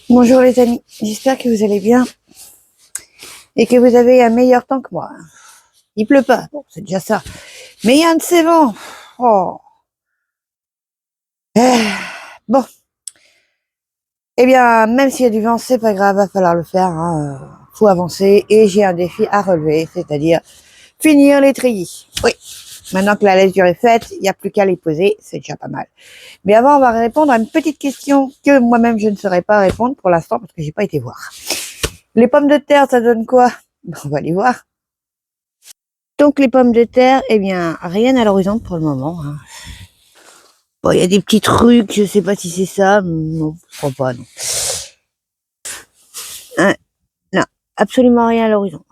Bonjour les amis, j'espère que vous allez bien et que vous avez un meilleur temps que moi. Il pleut pas, bon, c'est déjà ça. Mais il y a un de ces vents. Oh. Bon, eh bien, même s'il y a du vent, c'est pas grave, va falloir le faire. Faut avancer et j'ai un défi à relever, c'est-à-dire finir les treillis. Oui, maintenant que la lecture est faite, il n'y a plus qu'à les poser, c'est déjà pas mal. Mais avant, on va répondre à une petite question que moi-même je ne saurais pas répondre pour l'instant parce que j'ai pas été voir. Les pommes de terre, ça donne quoi? On va aller voir. Donc les pommes de terre, eh bien, rien à l'horizon pour le moment. Bon, il y a des petits trucs, je sais pas si c'est ça. Non, je crois pas, non. Non, absolument rien à l'horizon.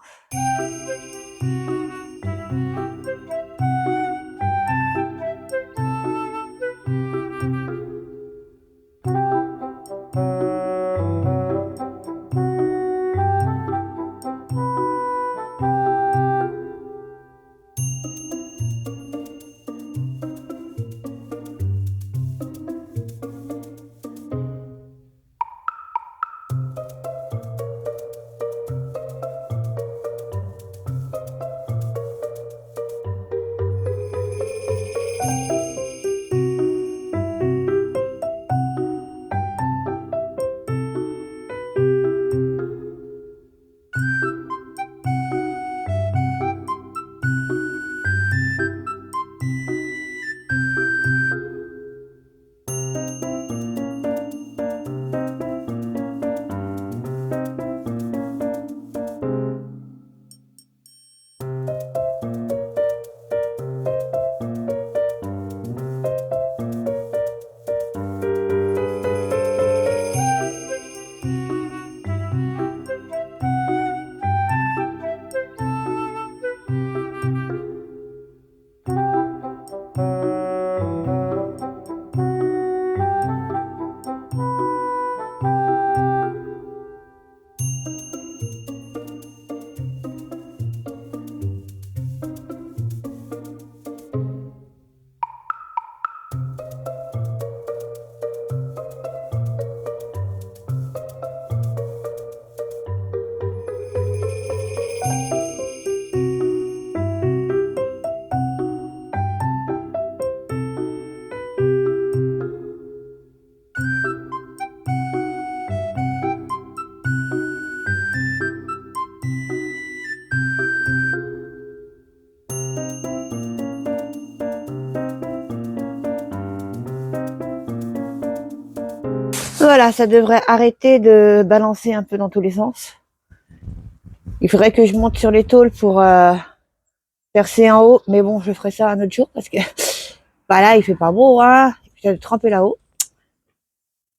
Voilà, ça devrait arrêter de balancer un peu dans tous les sens. Il faudrait que je monte sur les tôles pour percer en haut, mais bon, je ferai ça un autre jour parce que bah là, il fait pas beau, hein. Je vais tremper là-haut.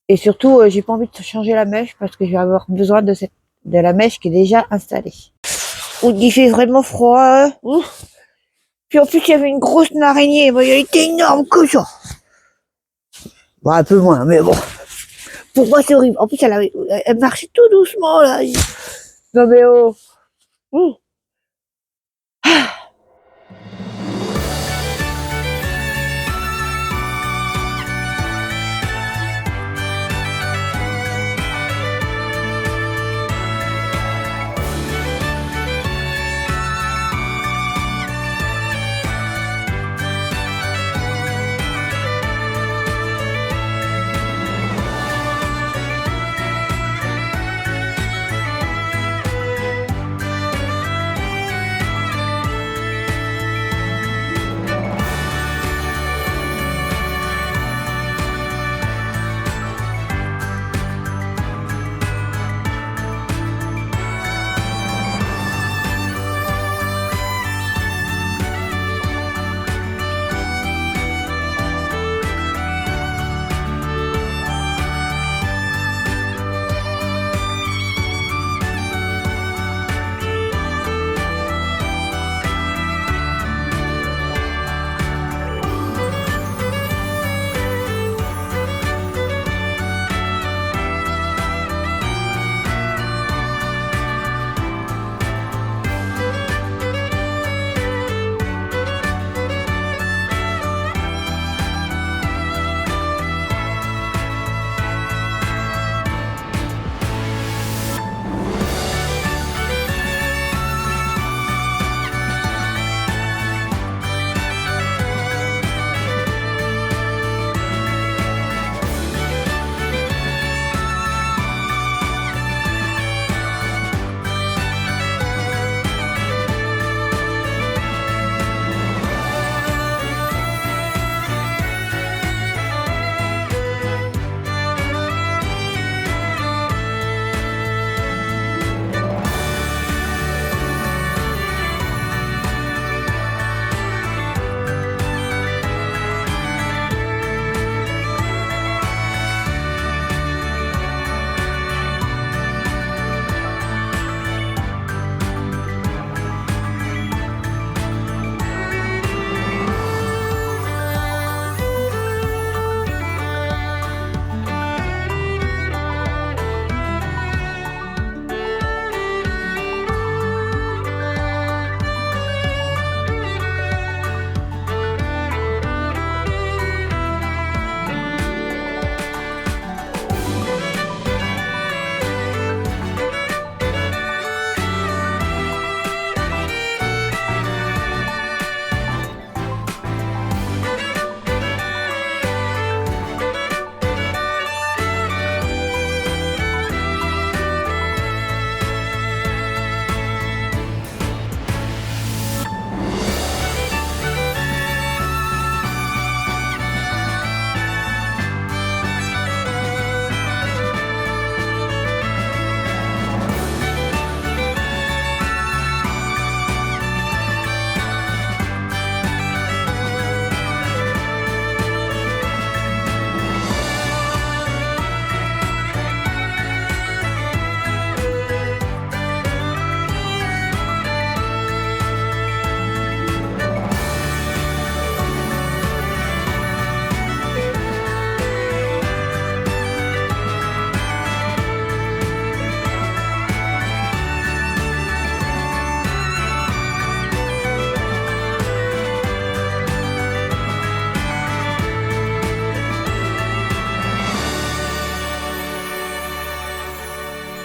Et surtout, j'ai pas envie de changer la mèche parce que je vais avoir besoin de la mèche qui est déjà installée. Il fait vraiment froid. Puis en plus, il y avait une grosse araignée. Bon, elle était énorme que ça. Bon, un peu moins, mais bon. Pour moi, c'est horrible. En plus, elle marchait tout doucement, là. Non, mais oh. Ouh.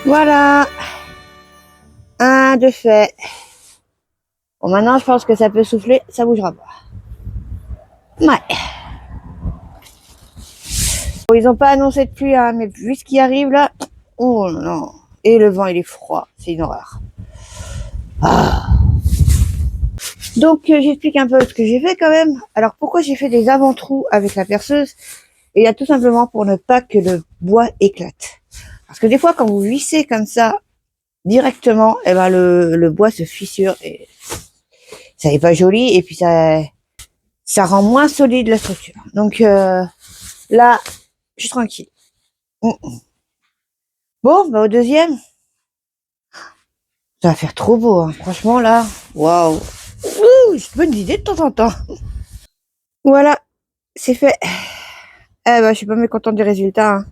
Voilà, un de fait. Bon, maintenant, je pense que ça peut souffler, ça bougera pas. Ouais. Bon, ils ont pas annoncé de pluie, hein, mais vu ce qui arrive là, oh non. Et le vent, il est froid, c'est une horreur. Ah. Donc, j'explique un peu ce que j'ai fait quand même. Alors, pourquoi j'ai fait des avant-trous avec la perceuse? Et il y a tout simplement pour ne pas que le bois éclate. Parce que des fois, quand vous vissez comme ça, directement, eh ben le bois se fissure et ça n'est pas joli. Et puis, ça rend moins solide la structure. Donc, là, je suis tranquille. Bon, bah, au deuxième, ça va faire trop beau, hein. Franchement, là, waouh. Ouh, j'ai de bonnes idées de temps en temps. Voilà, c'est fait. Eh ben, je suis pas mécontente du résultat, hein.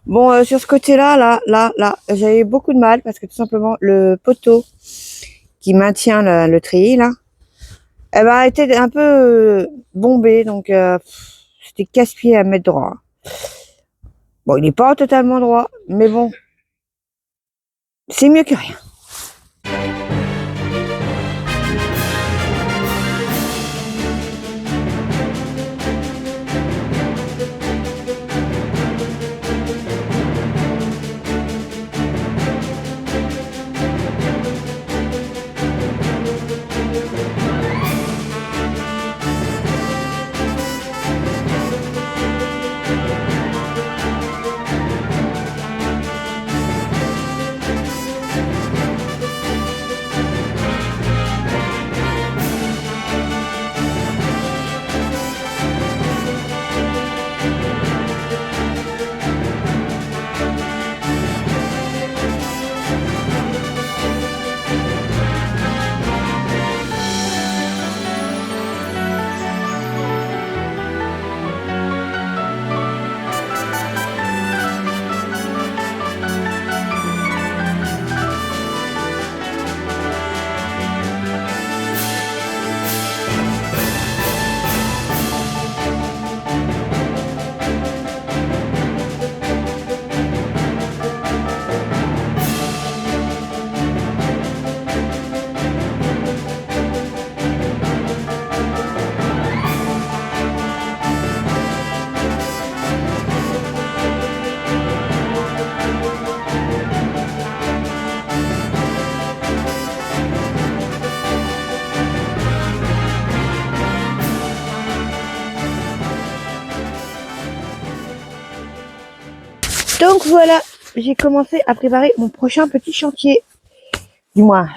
Bon, sur ce côté-là, là, j'avais beaucoup de mal parce que tout simplement, le poteau qui maintient le treillis, là, eh ben, était un peu bombé, donc c'était casse-pied à mettre droit. Bon, il n'est pas totalement droit, mais bon, c'est mieux que rien. Donc voilà, j'ai commencé à préparer mon prochain petit chantier. Du moins,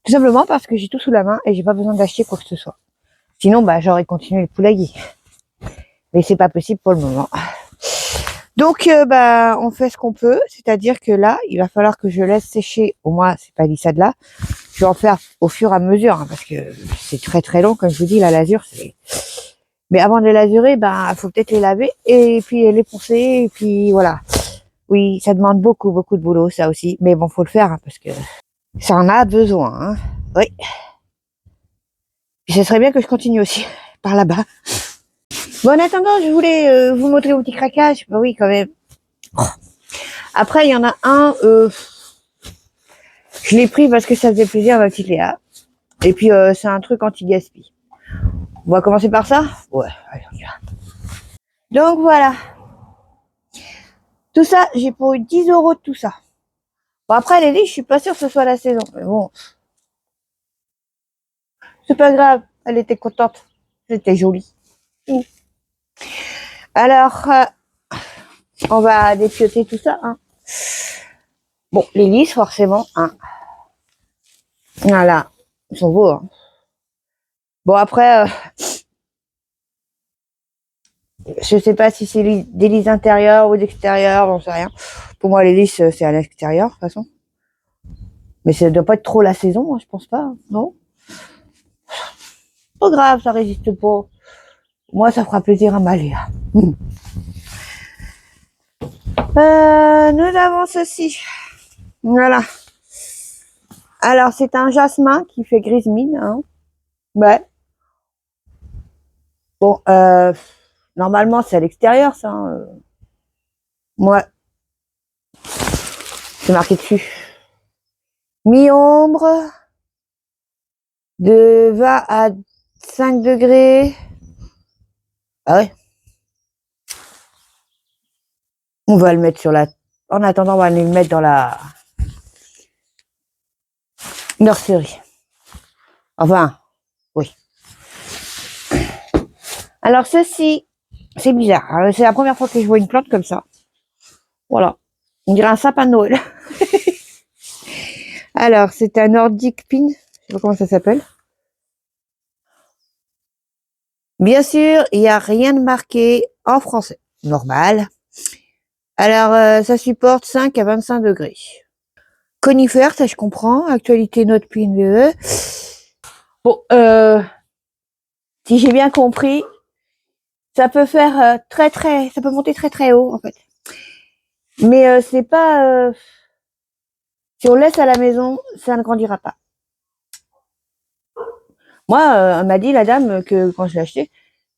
tout simplement parce que j'ai tout sous la main et j'ai pas besoin d'acheter quoi que ce soit. Sinon, bah, j'aurais continué le poulailler. Mais c'est pas possible pour le moment. Donc, bah, on fait ce qu'on peut. C'est-à-dire que là, il va falloir que je laisse sécher au moins ces palissades-là. Je vais en faire au fur et à mesure, hein, parce que c'est très très long. Comme je vous dis, la lasure, c'est... Mais avant de les lasurer, ben, faut peut-être les laver et puis les poncer et puis voilà. Oui, ça demande beaucoup de boulot, ça aussi. Mais bon, faut le faire, hein, parce que ça en a besoin, hein. Oui. Et ce serait bien que je continue aussi par là-bas. Bon, en attendant, je voulais vous montrer mon petit craquage. Bah oui, quand même. Après, il y en a un, je l'ai pris parce que ça faisait plaisir à ma petite Léa. Et puis, c'est un truc anti-gaspi. On va commencer par ça? Ouais, allez, on y va. Donc voilà. Tout ça, j'ai pour eu 10 € de tout ça. Bon, après, les lits, je suis pas sûre que ce soit la saison. Mais bon, c'est pas grave. Elle était contente. C'était joli. Alors, on va dépioter tout ça, hein. Bon, les lisses, forcément, hein. Voilà. Ils sont beaux, hein. Bon, après, je sais pas si c'est des lisses intérieures ou d'extérieur, j'en sais rien. Pour moi, les lisses, c'est à l'extérieur, de toute façon. Mais ça doit pas être trop la saison, hein, je pense pas, non? Pas grave, ça résiste pas. Moi, ça fera plaisir à ma Léa. Nous avons ceci. Voilà. Alors, c'est un jasmin qui fait grise mine, hein. Ouais. Bon, normalement, c'est à l'extérieur, ça, hein. Moi, C'est marqué dessus. Mi-ombre, de 20 à 5 degrés. Ah ouais. On va le mettre sur la... En attendant, on va le mettre dans la nurserie. Enfin, oui. Alors ceci, c'est bizarre. C'est la première fois que je vois une plante comme ça. Voilà. On dirait un sapin de Noël. Alors, c'est un Nordic Pin. Je sais pas comment ça s'appelle. Bien sûr, il n'y a rien de marqué en français. Normal. Alors, ça supporte 5 à 25 degrés. Conifère, ça je comprends. Actualité note pin VE. Bon, si j'ai bien compris, ça peut faire ça peut monter très très haut en fait. Mais c'est pas, si on laisse à la maison, ça ne grandira pas. Moi, elle m'a dit la dame que quand je l'ai acheté,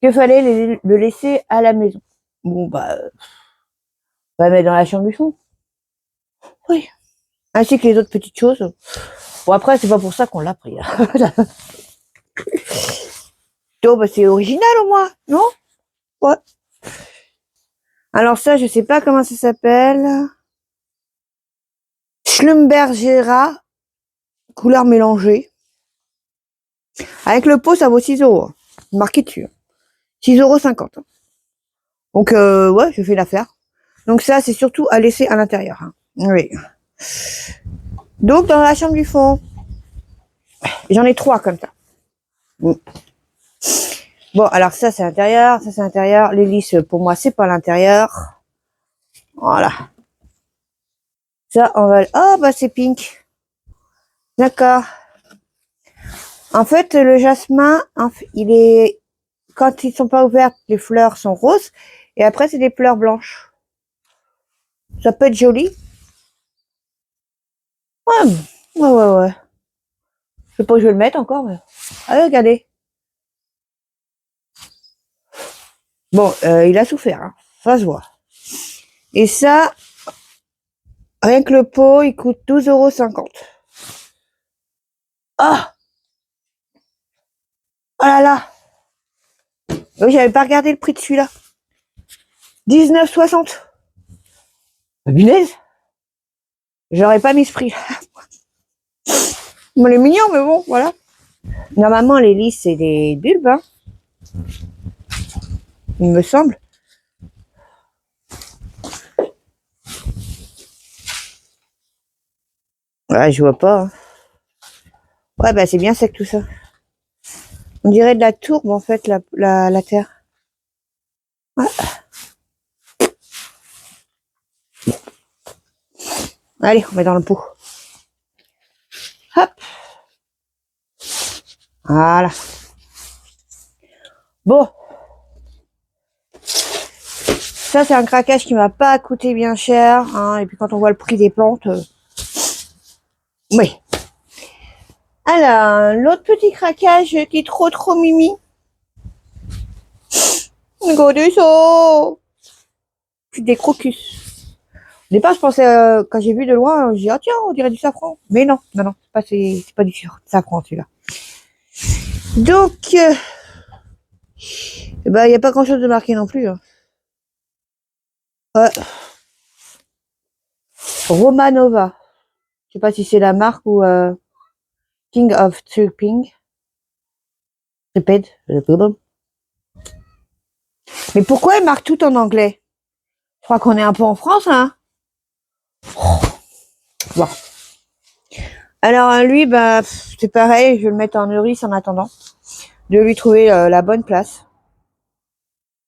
qu'il fallait le laisser à la maison. Bon bah, on va le mettre dans la chambre du fond. Oui. Ainsi que les autres petites choses. Bon après, c'est pas pour ça qu'on l'a pris. Oh, bah, c'est original au moins, non? Ouais. Alors ça, je sais pas comment ça s'appelle. Schlumbergera, couleur mélangée. Avec le pot, ça vaut 6 €. Marqué dessus. 6,50 €. Donc, ouais, je fais l'affaire. Donc ça, c'est surtout à laisser à l'intérieur. Hein. Oui. Donc, dans la chambre du fond, j'en ai 3 comme ça. Bon, alors ça, c'est l'intérieur. Ça, c'est l'intérieur. L'hélice, pour moi, c'est pas l'intérieur. Voilà. Ça, on va... Oh, bah, c'est pink. D'accord. En fait, le jasmin, il est... Quand ils sont pas ouverts, les fleurs sont roses. Et après, c'est des fleurs blanches. Ça peut être joli. Ouais, ouais. Je sais pas où je vais le mettre encore, mais... Allez, regardez. Bon, il a souffert, hein. Ça se voit. Et ça, rien que le pot, il coûte 12,50 €. Ah! Oh là là! Oui, j'avais pas regardé le prix de celui-là. 19,60 €. Punaise! J'aurais pas mis ce prix. Bon, il est mignon, mais bon, voilà. Normalement, les lys, c'est des bulbes, hein. Il me semble. Ouais, je vois pas. Hein. Ouais, bah c'est bien sec tout ça. On dirait de la tourbe, en fait, la terre. Ouais. Allez, on met dans le pot. Hop. Voilà. Bon. Ça, c'est un craquage qui m'a pas coûté bien cher. Hein, et puis quand on voit le prix des plantes... Oui. Alors, l'autre petit craquage qui est trop mimi. Regardez ça. C'est des crocus. Au départ, je pensais, quand j'ai vu de loin, j'ai dit, ah tiens, on dirait du safran. Mais non, c'est pas du safran celui-là. Donc, il n'y a pas grand-chose de marqué non plus. Hein. Ouais. Romanova. Je sais pas si c'est la marque ou King of Tripping. Répète. Mais pourquoi il marque tout en anglais? Je crois qu'on est un peu en France, hein. Bon. Alors lui, bah, c'est pareil, je vais le mettre en Euris en attendant de lui trouver la bonne place.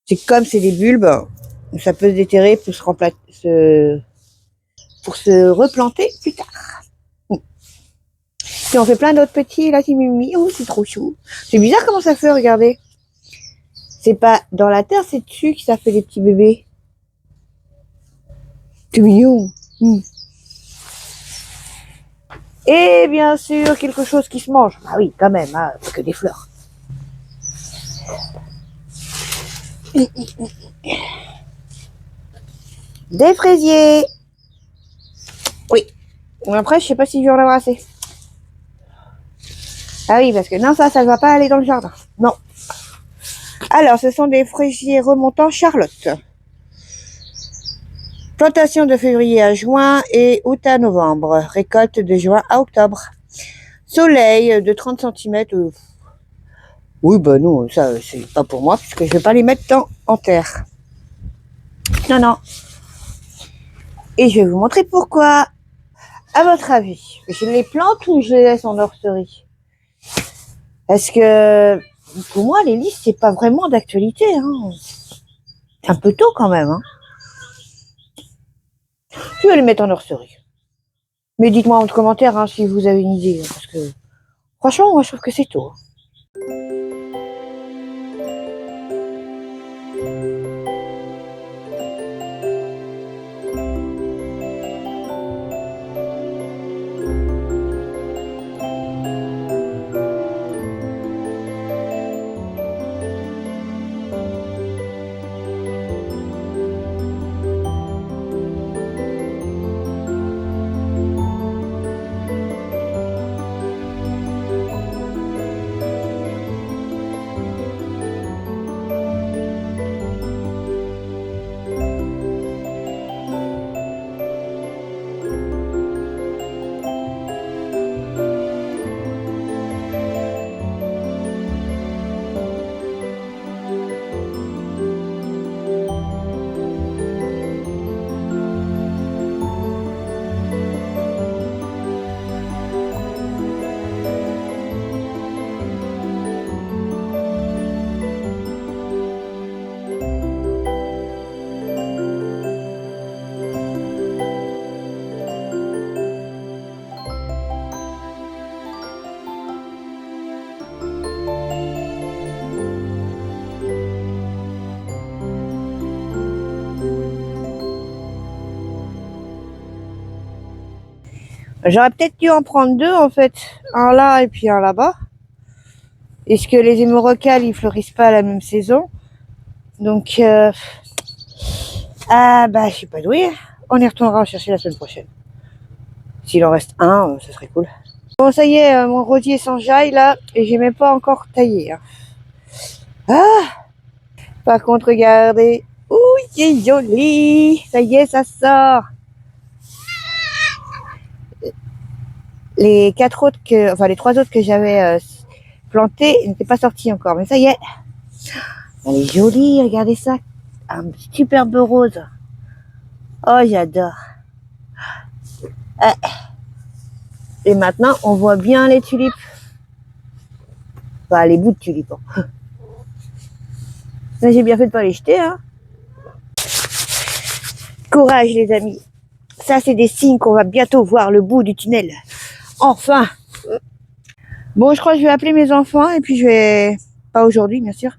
C'est comme c'est des bulbes, ça peut se déterrer pour se replanter plus tard. Puis on fait plein d'autres petits là, qui mimi. Oh, c'est trop chou. C'est bizarre comment ça fait, regardez. C'est pas dans la terre, c'est dessus que ça fait des petits bébés. C'est mignon. Et bien sûr, quelque chose qui se mange. Ah oui, quand même, hein, que des fleurs. Des fraisiers. Oui. Après, je sais pas si je vais en avoir assez. Ah oui, parce que non, ça ne va pas aller dans le jardin. Non. Alors, ce sont des fraisiers remontants Charlotte. Plantation de février à juin et août à novembre. Récolte de juin à octobre. Soleil de 30 cm. Oui, bah non, ça, c'est pas pour moi, puisque je vais pas les mettre en terre. Non, non. Et je vais vous montrer pourquoi. À votre avis, je les plante ou je les laisse en nurserie? Parce que, pour moi, les listes, c'est pas vraiment d'actualité, hein. C'est un peu tôt quand même, hein. Je vais les mettre en nurserie. Mais dites-moi en commentaire hein, si vous avez une idée, parce que franchement, moi je trouve que c'est tôt. J'aurais peut-être dû en prendre deux en fait, un là et puis un là-bas. Est-ce que les hémorrhoïdes ils fleurissent pas à la même saison? Donc, ah bah je sais pas doué. On y retournera en chercher la semaine prochaine. S'il en reste un, ça serait cool. Bon ça y est, mon rosier s'enjaille là et j'ai même pas encore taillé. Hein. Ah! Par contre, regardez. Ouh, c'est joli. Ça y est, ça sort. Les les trois autres que j'avais plantés n'étaient pas sortis encore. Mais ça y est. Elle est jolie, regardez ça. Un superbe rose. Oh, j'adore. Et maintenant, on voit bien les tulipes. Enfin, les bouts de tulipes. Hein. J'ai bien fait de pas les jeter. Hein. Courage, les amis. Ça, c'est des signes qu'on va bientôt voir le bout du tunnel. Enfin. Bon, je crois que je vais appeler mes enfants et puis je vais... Pas aujourd'hui, bien sûr.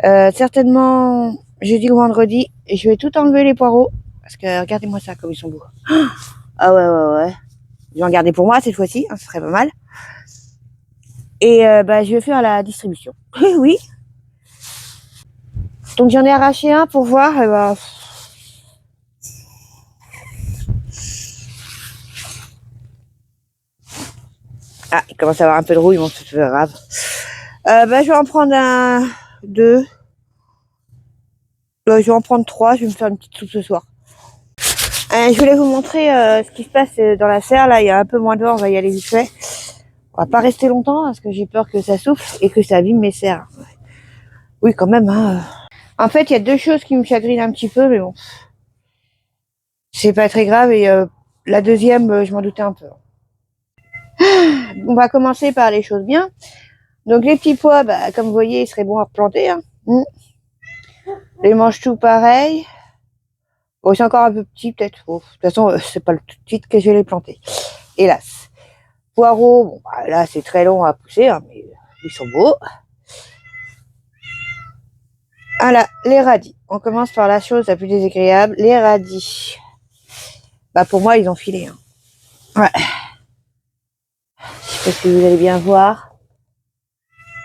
Certainement jeudi ou vendredi. Et je vais tout enlever les poireaux. Parce que regardez-moi ça, comme ils sont beaux. Ah ouais, ouais, ouais. Je vais en garder pour moi cette fois-ci. Hein, ce serait pas mal. Et je vais faire la distribution. Oui. Donc j'en ai arraché un pour voir. Ah, il commence à avoir un peu de rouille, bon, c'est pas grave. Je vais en prendre un, deux. Je vais en prendre trois. Je vais me faire une petite soupe ce soir. Je voulais vous montrer ce qui se passe dans la serre. Là, il y a un peu moins d'or. On va y aller vite fait. On va pas rester longtemps parce que j'ai peur que ça souffle et que ça abîme mes serres. Oui, quand même. Hein. En fait, il y a deux choses qui me chagrinent un petit peu, mais bon, c'est pas très grave. Et la deuxième, je m'en doutais un peu. On va commencer par les choses bien. Donc les petits pois, comme vous voyez, ils seraient bons à replanter. Hein. Les mange tout pareil. Bon, c'est encore un peu petit peut-être. Bon, de toute façon, c'est pas le tout de suite que je vais les planter. Hélas. Poireaux, bon, là c'est très long à pousser, hein, mais ils sont beaux. Voilà, les radis. On commence par la chose la plus désagréable, les radis. Pour moi, ils ont filé. Hein. Ouais. Je sais pas si vous allez bien voir.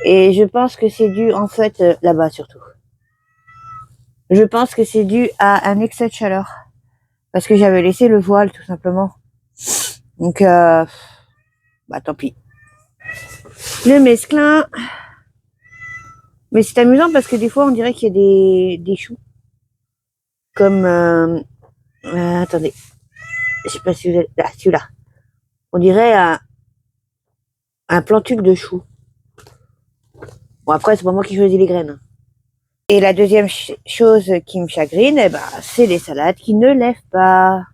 Et je pense que c'est dû, en fait, là-bas surtout. Je pense que c'est dû à un excès de chaleur. Parce que j'avais laissé le voile, tout simplement. Donc, bah tant pis. Le mesclin. Mais c'est amusant parce que des fois, on dirait qu'il y a des choux. Comme... attendez. Je sais pas si vous êtes... Là, celui-là. On dirait un plantuc de choux. Bon, après, c'est pas moi qui choisis les graines. Et la deuxième chose qui me chagrine, eh ben, c'est les salades qui ne lèvent pas.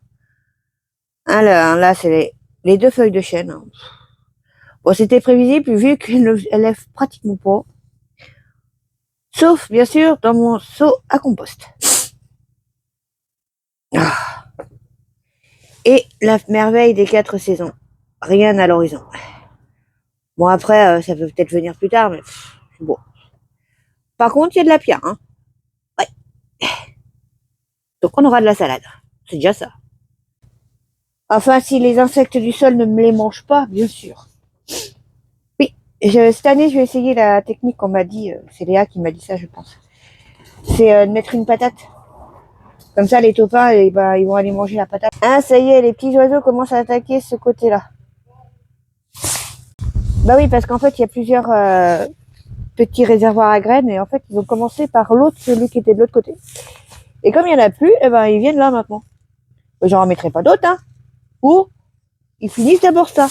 Alors, là, c'est les 2 feuilles de chêne. Bon, c'était prévisible vu qu'elles ne lèvent pratiquement pas. Sauf, bien sûr, dans mon seau à compost. Ah. Et la merveille des 4 saisons. Rien à l'horizon. Bon, après, ça peut peut-être venir plus tard, mais bon. Par contre, il y a de la pierre, hein. Ouais. Donc, on aura de la salade. C'est déjà ça. Enfin, si les insectes du sol ne me les mangent pas, bien sûr. Oui, cette année, je vais essayer la technique qu'on m'a dit. C'est Léa qui m'a dit ça, je pense. C'est de mettre une patate. Comme ça, les taupins, eh ben, ils vont aller manger la patate. Ah, ça y est, les petits oiseaux commencent à attaquer ce côté-là. Bah oui, parce qu'en fait, il y a plusieurs petits réservoirs à graines. Et en fait, ils ont commencé par l'autre, celui qui était de l'autre côté. Et comme il n'y en a plus, eh ben, ils viennent là maintenant. J'en remettrai pas d'autres, hein. Ou ils finissent d'abord ça.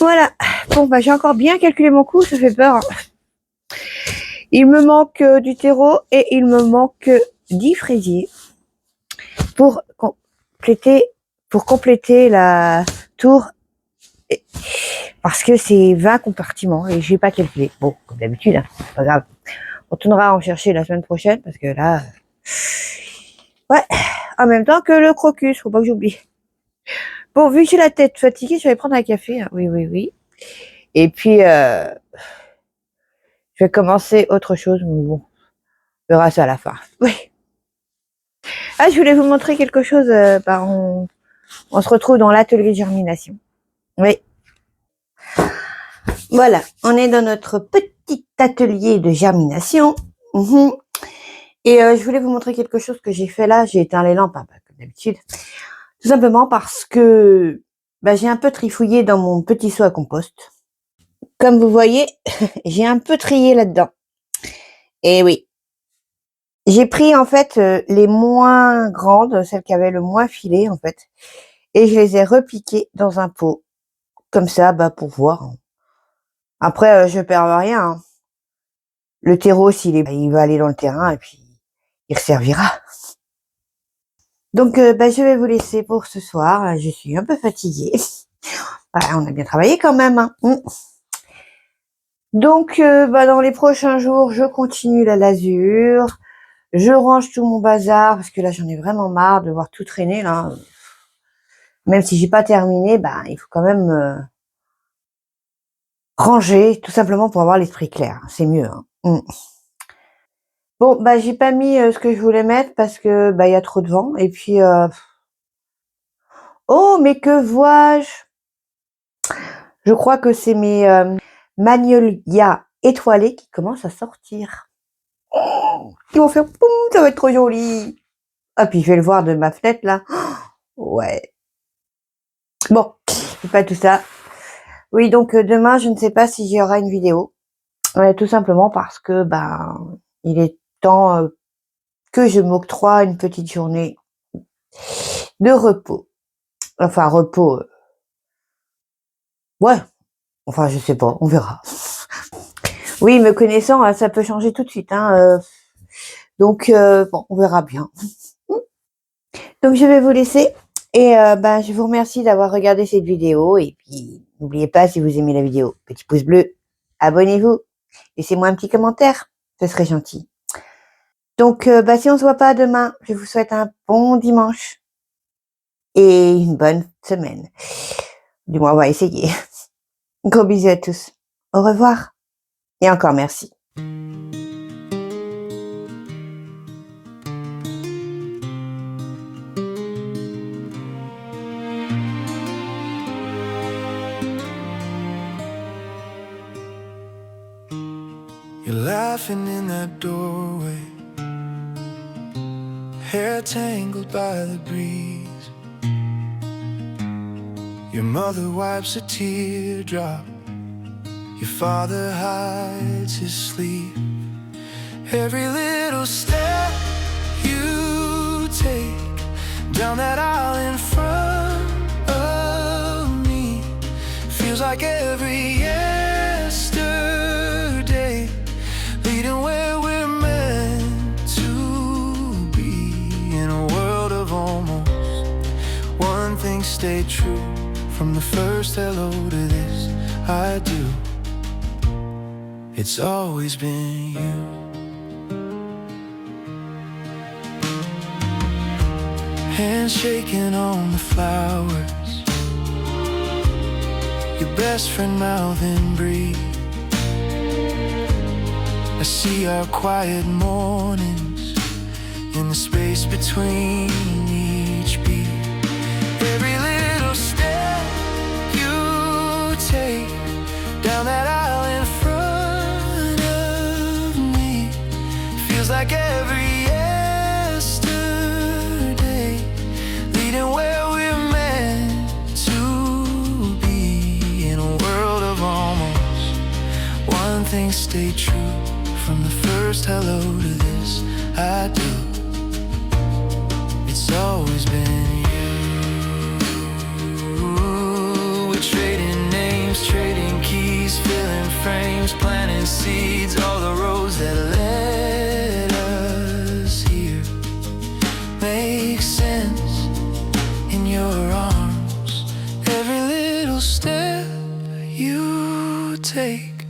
Voilà. Bon, bah, j'ai encore bien calculé mon coût, ça fait peur. Il me manque du terreau et il me manque 10 fraisiers pour compléter pour compléter la tour, parce que c'est 20 compartiments et j'ai pas calculé. Bon, comme d'habitude, hein, c'est pas grave. On tournera en chercher la semaine prochaine parce que là, ouais, en même temps que le crocus, faut pas que j'oublie. Bon, vu que j'ai la tête fatiguée, je vais prendre un café. Hein. Oui. Et puis, je vais commencer autre chose. Mais bon, on verra ça à la fin. Oui. Ah, je voulais vous montrer quelque chose. On se retrouve dans l'atelier de germination. Oui. Voilà, on est dans notre petit atelier de germination. Et je voulais vous montrer quelque chose que j'ai fait là. J'ai éteint les lampes, hein, comme d'habitude. Tout simplement parce que j'ai un peu trifouillé dans mon petit seau à compost. Comme vous voyez, j'ai un peu trié là-dedans. Et oui. J'ai pris en fait les moins grandes, celles qui avaient le moins filé en fait. Et je les ai repiquées dans un pot. Comme ça, pour voir. Après, je perds rien. Hein. Le terreau, il va aller dans le terrain et puis il resservira. Donc, je vais vous laisser pour ce soir. Je suis un peu fatiguée. On a bien travaillé quand même. Hein. Donc, dans les prochains jours, je continue la lasure. Je range tout mon bazar parce que là, j'en ai vraiment marre de voir tout traîner là. Même si j'ai pas terminé, il faut quand même ranger, tout simplement pour avoir l'esprit clair. C'est mieux. Hein. Bon, j'ai pas mis ce que je voulais mettre parce que il y a trop de vent. Et puis, oh, mais que vois-je? Je crois que c'est mes magnolias étoilés qui commencent à sortir. Oh, ils vont faire poum, ça va être trop joli. Ah, puis je vais le voir de ma fenêtre là. Ouais. Bon, c'est pas tout ça. Oui, donc demain, je ne sais pas si j'y aura une vidéo. Tout simplement parce que il est temps que je m'octroie une petite journée de repos. Enfin, repos. Ouais. Enfin, je sais pas, on verra. Oui, me connaissant, ça peut changer tout de suite. Hein, donc, bon, on verra bien. Donc, je vais vous laisser. Et je vous remercie d'avoir regardé cette vidéo. Et puis, n'oubliez pas, si vous aimez la vidéo, petit pouce bleu, abonnez-vous. Laissez-moi un petit commentaire, ce serait gentil. Donc, si on se voit pas demain, je vous souhaite un bon dimanche et une bonne semaine. Du moins, on va essayer. Gros bisous à tous. Au revoir. Et encore merci. You're laughing in that doorway, hair tangled by the breeze. Your mother wipes a teardrop, your father hides his sleep. Every little step you take down that aisle in front of me feels like every yesterday, leading where we're meant to be. In a world of almost, one thing stayed true from the first hello to this I do. It's always been you. Hands shaking on the flowers, your best friend mouthing breathe. I see our quiet mornings in the space between each beat. Every little step you take down that aisle in front of me feels like every yesterday, leading where we're meant to be. In a world of almost, one thing stayed true from the first hello to this I do. It's always been you. We're trading names, trading keys, filling frames, planting seeds, all the roads that led us here make sense in your arms. take.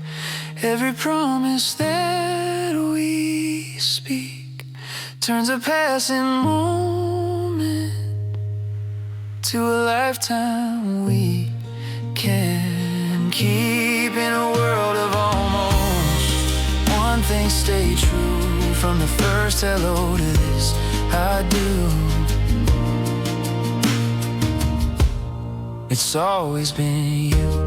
Every promise that we speak turns a passing moment to a lifetime we can keep. In a world of almost, one thing stay true from the first hello to this I do. It's always been you.